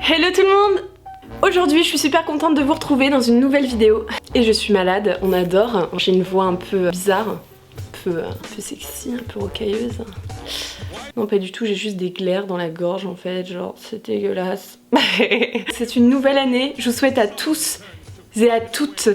Hello tout le monde! Aujourd'hui je suis super contente de vous retrouver dans une nouvelle vidéo. Et je suis malade, on adore. J'ai une voix un peu bizarre, un peu sexy, un peu rocailleuse. Non pas du tout, j'ai juste des glaires dans la gorge en fait, genre c'est dégueulasse. C'est une nouvelle année, je vous souhaite à tous et à toutes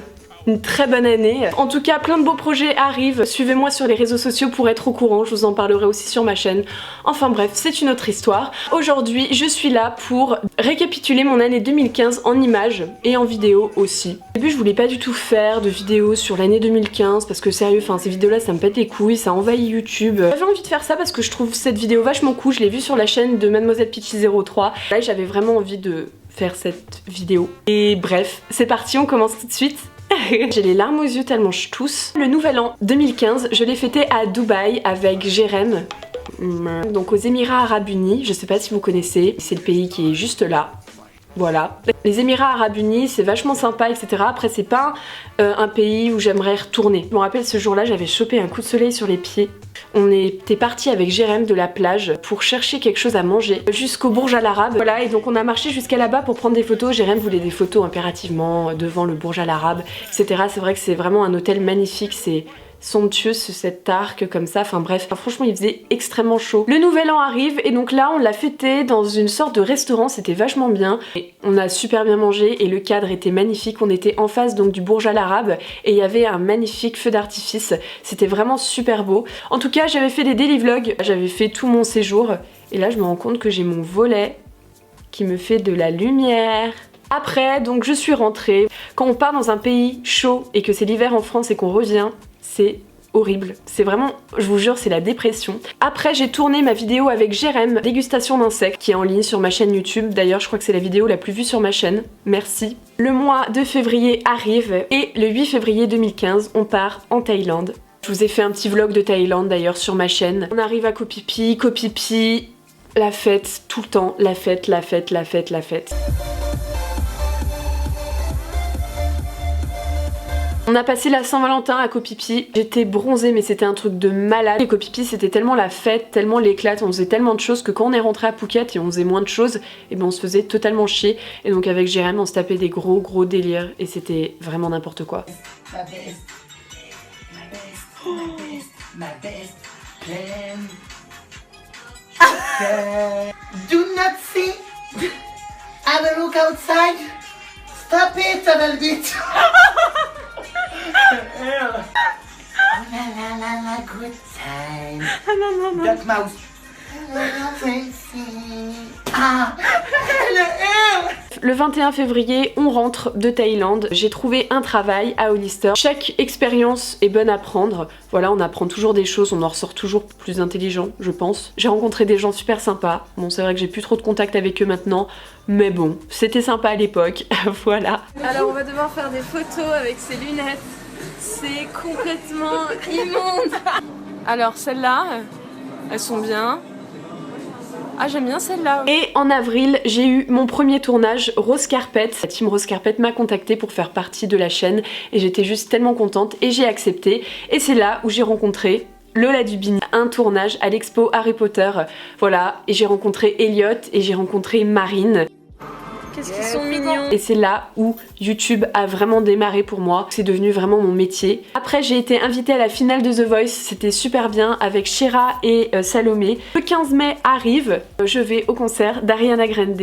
une très bonne année. En tout cas, plein de beaux projets arrivent. Suivez-moi sur les réseaux sociaux pour être au courant. Je vous en parlerai aussi sur ma chaîne. Enfin bref, c'est une autre histoire. Aujourd'hui, je suis là pour récapituler mon année 2015 en images et en vidéo aussi. Au début, je voulais pas du tout faire de vidéos sur l'année 2015 parce que sérieux, enfin ces vidéos-là, ça me pète les couilles, ça envahit YouTube. J'avais envie de faire ça parce que je trouve cette vidéo vachement cool. Je l'ai vue sur la chaîne de Mademoiselle Peachy03. Là, j'avais vraiment envie de faire cette vidéo. Et bref, c'est parti, on commence tout de suite. J'ai les larmes aux yeux tellement je tousse. Le nouvel an 2015, je l'ai fêté à Dubaï avec Jérém. Donc aux Émirats Arabes Unis, je sais pas si vous connaissez, c'est le pays qui est juste là. Voilà. Les Émirats Arabes Unis, c'est vachement sympa, etc. Après, c'est pas un pays où j'aimerais retourner. Je me rappelle ce jour-là, j'avais chopé un coup de soleil sur les pieds. On était parti avec Jérém de la plage pour chercher quelque chose à manger jusqu'au Burj Al Arab. Voilà, et donc on a marché jusqu'à là-bas pour prendre des photos. Jérém voulait des photos impérativement devant le Burj Al Arab, etc. C'est vrai que c'est vraiment un hôtel magnifique, c'est somptueux cet arc comme ça, enfin bref, franchement il faisait extrêmement chaud. Le nouvel an arrive et donc là on l'a fêté dans une sorte de restaurant, c'était vachement bien. Et on a super bien mangé et le cadre était magnifique, on était en face donc du Burj Al Arab et il y avait un magnifique feu d'artifice, c'était vraiment super beau. En tout cas j'avais fait des daily vlogs, j'avais fait tout mon séjour et là je me rends compte que j'ai mon volet qui me fait de la lumière. Après donc je suis rentrée. Quand on part dans un pays chaud et que c'est l'hiver en France et qu'on revient, c'est horrible, c'est vraiment, je vous jure, c'est la dépression. Après j'ai tourné ma vidéo avec Jérém, dégustation d'insectes, qui est en ligne sur ma chaîne YouTube. D'ailleurs je crois que c'est la vidéo la plus vue sur ma chaîne, merci. Le mois de février arrive et le 8 février 2015 on part en Thaïlande. Je vous ai fait un petit vlog de Thaïlande d'ailleurs sur ma chaîne. On arrive à Koh Phi Phi, la fête, tout le temps, la fête, la fête, la fête, la fête. On a passé la Saint-Valentin à Koh Phi Phi. J'étais bronzée mais c'était un truc de malade. Et Koh Phi Phi c'était tellement la fête, tellement l'éclate, on faisait tellement de choses que quand on est rentré à Phuket et on faisait moins de choses, et ben on se faisait totalement chier. Et donc avec Jérém on se tapait des gros délires et c'était vraiment n'importe quoi. Do not see. Have a look outside. Stop it a little bit. La, good time. That mouse. Ah, le 21 février, on rentre de Thaïlande. J'ai trouvé un travail à Hollister. Chaque expérience est bonne à prendre. Voilà, on apprend toujours des choses, on en ressort toujours plus intelligent, je pense. J'ai rencontré des gens super sympas. Bon, c'est vrai que j'ai plus trop de contact avec eux maintenant, mais bon, c'était sympa à l'époque. Voilà. Alors, on va devoir faire des photos avec ces lunettes. C'est complètement immonde. Alors, celles-là, elles sont bien. Ah, j'aime bien celle-là. Et en avril, j'ai eu mon premier tournage Rose Carpet. La team Rose Carpet m'a contactée pour faire partie de la chaîne et j'étais juste tellement contente et j'ai accepté. Et c'est là où j'ai rencontré Lola Dubini, un tournage à l'expo Harry Potter. Voilà, et j'ai rencontré Elliot et j'ai rencontré Marine. Qu'est-ce qu'ils sont mignons. Et c'est là où YouTube a vraiment démarré pour moi. C'est devenu vraiment mon métier. Après j'ai été invitée à la finale de The Voice. C'était super bien avec Shira et Salomé. Le 15 mai arrive. Je vais au concert d'Ariana Grande.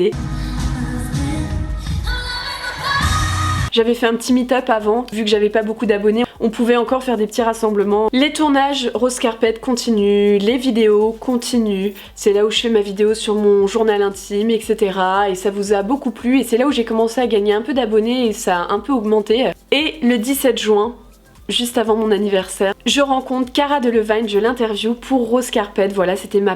J'avais fait un petit meet-up avant, vu que j'avais pas beaucoup d'abonnés, on pouvait encore faire des petits rassemblements. Les tournages Rose Carpet continuent, les vidéos continuent. C'est là où je fais ma vidéo sur mon journal intime, etc. Et ça vous a beaucoup plu et c'est là où j'ai commencé à gagner un peu d'abonnés et ça a un peu augmenté. Et le 17 juin, juste avant mon anniversaire, je rencontre Cara Delevingne, je l'interview pour Rose Carpet. Voilà, c'était ma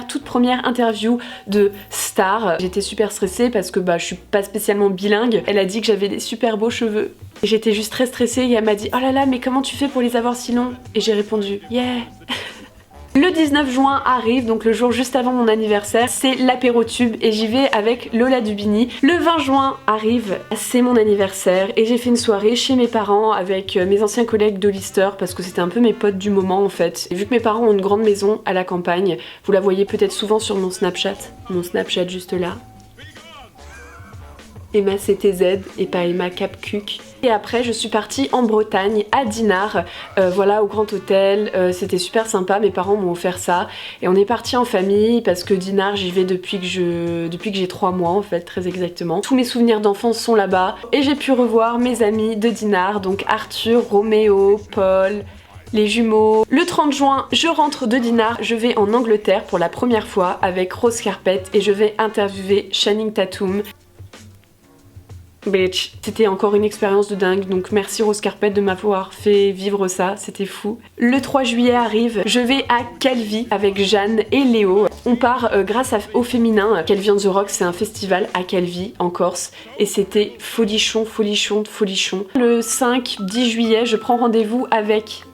toute première interview de star. J'étais super stressée parce que je suis pas spécialement bilingue. Elle a dit que j'avais des super beaux cheveux. Et j'étais juste très stressée et elle m'a dit « Oh là là, mais comment tu fais pour les avoir si longs ?» Et j'ai répondu « Yeah !» Le 19 juin arrive, donc le jour juste avant mon anniversaire, c'est l'apéro tube et j'y vais avec Lola Dubini. Le 20 juin arrive, c'est mon anniversaire et j'ai fait une soirée chez mes parents avec mes anciens collègues d'Hollister parce que c'était un peu mes potes du moment en fait. Et vu que mes parents ont une grande maison à la campagne, vous la voyez peut-être souvent sur mon Snapchat juste là. Emma CTZ et pas Emma Capcuc. Et après je suis partie en Bretagne à Dinard, voilà, au Grand Hôtel, c'était super sympa, mes parents m'ont offert ça et on est parti en famille parce que Dinard j'y vais depuis que j'ai 3 mois en fait, très exactement. Tous mes souvenirs d'enfance sont là-bas et j'ai pu revoir mes amis de Dinard, donc Arthur, Roméo, Paul, les jumeaux. Le 30 juin, je rentre de Dinard, je vais en Angleterre pour la première fois avec Rose Carpet et je vais interviewer Channing Tatum. Bitch. C'était encore une expérience de dingue, donc merci Rose Carpet de m'avoir fait vivre ça, c'était fou. Le 3 juillet arrive, je vais à Calvi avec Jeanne et Léo. On part grâce au féminin. Calvi on the Rock, c'est un festival à Calvi en Corse et c'était folichon, folichon, folichon. Le 5-10 juillet, je prends rendez-vous avec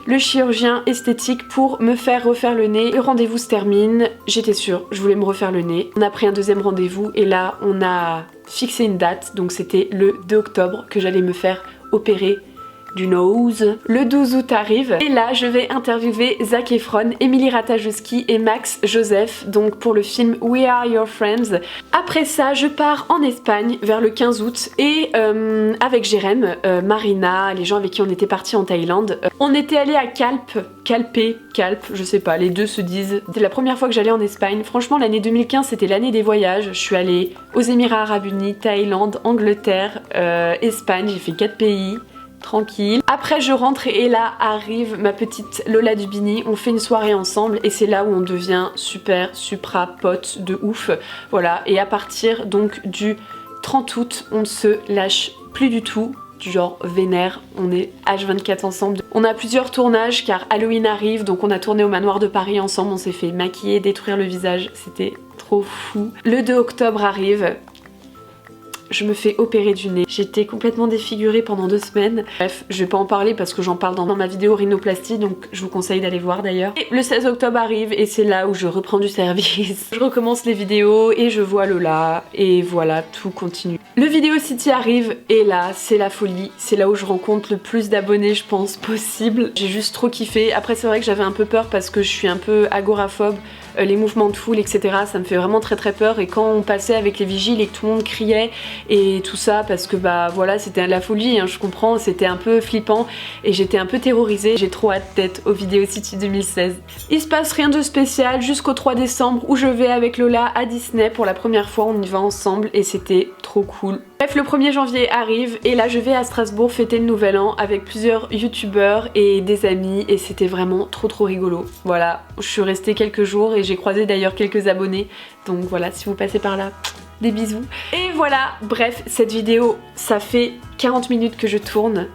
le chirurgien esthétique pour me faire refaire le nez. Le rendez-vous se termine, j'étais sûre, je voulais me refaire le nez. On a pris un deuxième rendez-vous et là on a fixé une date, donc c'était le 2 octobre que j'allais me faire opérer du nose. Le 12 août arrive et là je vais interviewer Zac Efron, Émilie Ratajkowski et Max Joseph, donc pour le film We Are Your Friends. Après ça je pars en Espagne vers le 15 août et avec Jérém, Marina, les gens avec qui on était partis en Thaïlande. On était allé à Calpe, je sais pas, les deux se disent. C'était la première fois que j'allais en Espagne. Franchement l'année 2015 c'était l'année des voyages. Je suis allée aux Émirats Arabes Unis, Thaïlande, Angleterre, Espagne, j'ai fait 4 pays. Tranquille. Après je rentre et là arrive ma petite Lola Dubini, on fait une soirée ensemble et c'est là où on devient super supra pote de ouf, voilà, et à partir donc du 30 août on ne se lâche plus du tout, du genre vénère, on est H24 ensemble. On a plusieurs tournages car Halloween arrive, donc on a tourné au Manoir de Paris ensemble, on s'est fait maquiller, détruire le visage, c'était trop fou. Le 2 octobre arrive, je me fais opérer du nez. J'étais complètement défigurée pendant 2 semaines. Bref, je vais pas en parler parce que j'en parle dans ma vidéo rhinoplastie, donc je vous conseille d'aller voir d'ailleurs. Et le 16 octobre arrive et c'est là où je reprends du service. Je recommence les vidéos et je vois Lola et voilà, tout continue. Le Video City arrive et là, c'est la folie. C'est là où je rencontre le plus d'abonnés, je pense, possible. J'ai juste trop kiffé. Après, c'est vrai que j'avais un peu peur parce que je suis un peu agoraphobe. Les mouvements de foule, etc. ça me fait vraiment très peur et quand on passait avec les vigiles et que tout le monde criait et tout ça parce que bah voilà c'était la folie, hein, je comprends, c'était un peu flippant et j'étais un peu terrorisée. J'ai trop hâte d'être au Video City 2016. Il se passe rien de spécial jusqu'au 3 décembre où je vais avec Lola à Disney pour la première fois, on y va ensemble et c'était trop cool. Bref, le 1er janvier arrive et là je vais à Strasbourg fêter le nouvel an avec plusieurs youtubeurs et des amis et c'était vraiment trop rigolo. Voilà, je suis restée quelques jours et j'ai croisé d'ailleurs quelques abonnés, donc voilà, si vous passez par là, des bisous. Et voilà, bref, cette vidéo, ça fait 40 minutes que je tourne.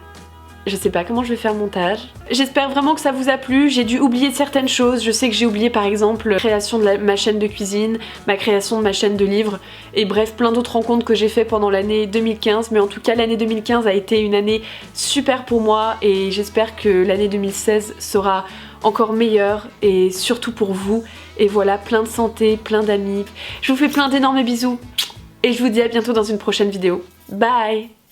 Je sais pas comment je vais faire le montage. J'espère vraiment que ça vous a plu. J'ai dû oublier certaines choses. Je sais que j'ai oublié par exemple la création de ma chaîne de cuisine, ma création de ma chaîne de livres et bref plein d'autres rencontres que j'ai fait pendant l'année 2015. Mais en tout cas l'année 2015 a été une année super pour moi et j'espère que l'année 2016 sera encore meilleure et surtout pour vous. Et voilà, plein de santé, plein d'amis. Je vous fais plein d'énormes bisous et je vous dis à bientôt dans une prochaine vidéo. Bye!